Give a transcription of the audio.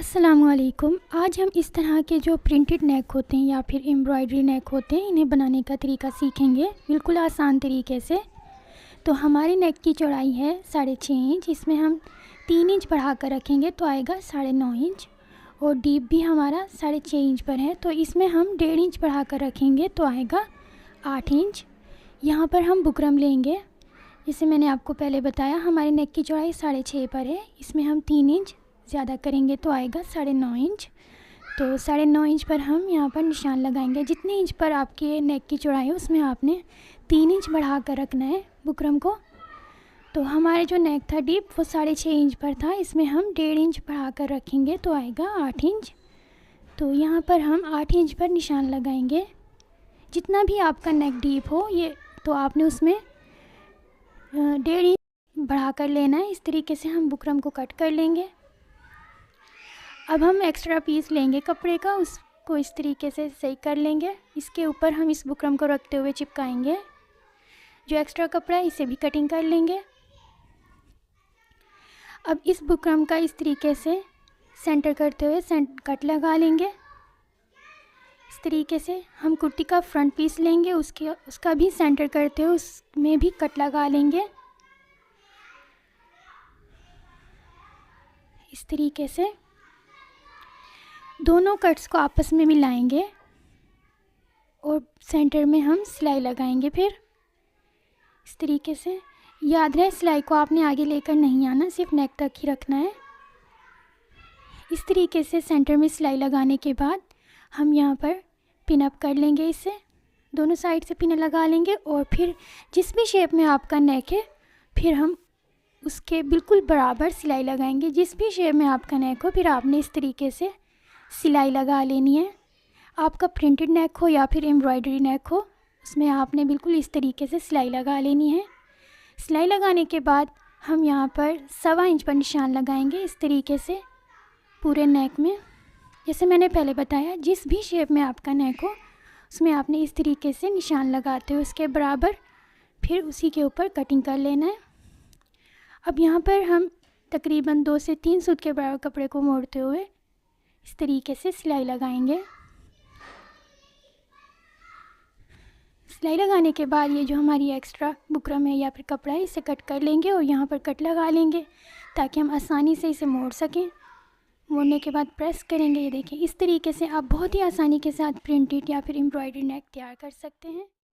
अस्सलामुअलैकुम। आज हम इस तरह के जो प्रिंटेड नेक होते हैं या फिर एम्ब्रॉयडरी नेक होते हैं, इन्हें बनाने का तरीका सीखेंगे बिल्कुल आसान तरीके से। तो हमारी नेक की चौड़ाई है 6.5 इंच। इसमें हम 3 इंच बढ़ा कर रखेंगे तो आएगा 9.5 इंच। और डीप भी हमारा 6.5 इंच पर है, तो इसमें हम 1.5 इंच बढ़ा कर रखेंगे तो आएगा 8 इंच। यहाँ पर हम बुकरम लेंगे। जैसे मैंने आपको पहले बताया, हमारी नेक की चौड़ाई 6.5 पर है। इसमें हम 3 इंच ज़्यादा करेंगे तो आएगा 9.5 इंच। तो 9.5 इंच पर हम यहाँ पर निशान लगाएंगे। जितने इंच पर आपकी नेक की चौड़ाई है उसमें आपने 3 इंच बढ़ा कर रखना है बुकरम को। तो हमारे जो नेक था डीप वो 6.5 इंच पर था, इसमें हम 1.5 इंच बढ़ा कर रखेंगे तो आएगा 8 इंच। तो यहाँ पर हम 8 इंच पर निशान लगाएंगे। जितना भी आपका नेक डीप हो ये तो आपने उसमें 1.5 इंच बढ़ा कर लेना है। इस तरीके से हम बुकरम को कट कर लेंगे। अब हम एक्स्ट्रा पीस लेंगे कपड़े का, उसको इस तरीके से सही कर लेंगे। इसके ऊपर हम इस बुकरम को रखते हुए चिपकाएंगे। जो एक्स्ट्रा कपड़ा है इसे भी कटिंग कर लेंगे। अब इस बुकरम का इस तरीके से सेंटर करते हुए कट लगा लेंगे। इस तरीके से हम कुर्ती का फ्रंट पीस लेंगे, उसका भी सेंटर करते हुए उसमें भी कट लगा लेंगे। इस तरीके से दोनों कट्स को आपस में मिलाएंगे और सेंटर में हम सिलाई लगाएंगे। फिर इस तरीके से याद रहे, सिलाई को आपने आगे लेकर नहीं आना, सिर्फ नेक तक ही रखना है। इस तरीके से सेंटर में सिलाई लगाने के बाद हम यहाँ पर पिन अप कर लेंगे। इससे दोनों साइड से पिन लगा लेंगे और फिर जिस भी शेप में आपका नेक है फिर हम उसके बिल्कुल बराबर सिलाई लगाएंगे। जिस भी शेप में आपका नेक हो फिर आपने इस तरीके से सिलाई लगा लेनी है। आपका प्रिंटेड नेक हो या फिर एम्ब्रॉयडरी नेक हो, उसमें आपने बिल्कुल इस तरीके से सिलाई लगा लेनी है। सिलाई लगाने के बाद हम यहाँ पर 1.25 इंच पर निशान लगाएंगे इस तरीके से पूरे नेक में। जैसे मैंने पहले बताया, जिस भी शेप में आपका नेक हो उसमें आपने इस तरीके से निशान लगाते हो उसके बराबर, फिर उसी के ऊपर कटिंग कर लेना है। अब यहाँ पर हम तकरीबन 2 से 3 सूत के बराबर कपड़े को मोड़ते हुए इस तरीके से सिलाई लगाएंगे। सिलाई लगाने के बाद ये जो हमारी एक्स्ट्रा बुकरम है या फिर कपड़ा है इसे कट कर लेंगे और यहाँ पर कट लगा लेंगे ताकि हम आसानी से इसे मोड़ सकें। मोड़ने के बाद प्रेस करेंगे। ये देखें, इस तरीके से आप बहुत ही आसानी के साथ प्रिंटेड या फिर एम्ब्रॉयडरी नेक तैयार कर सकते हैं।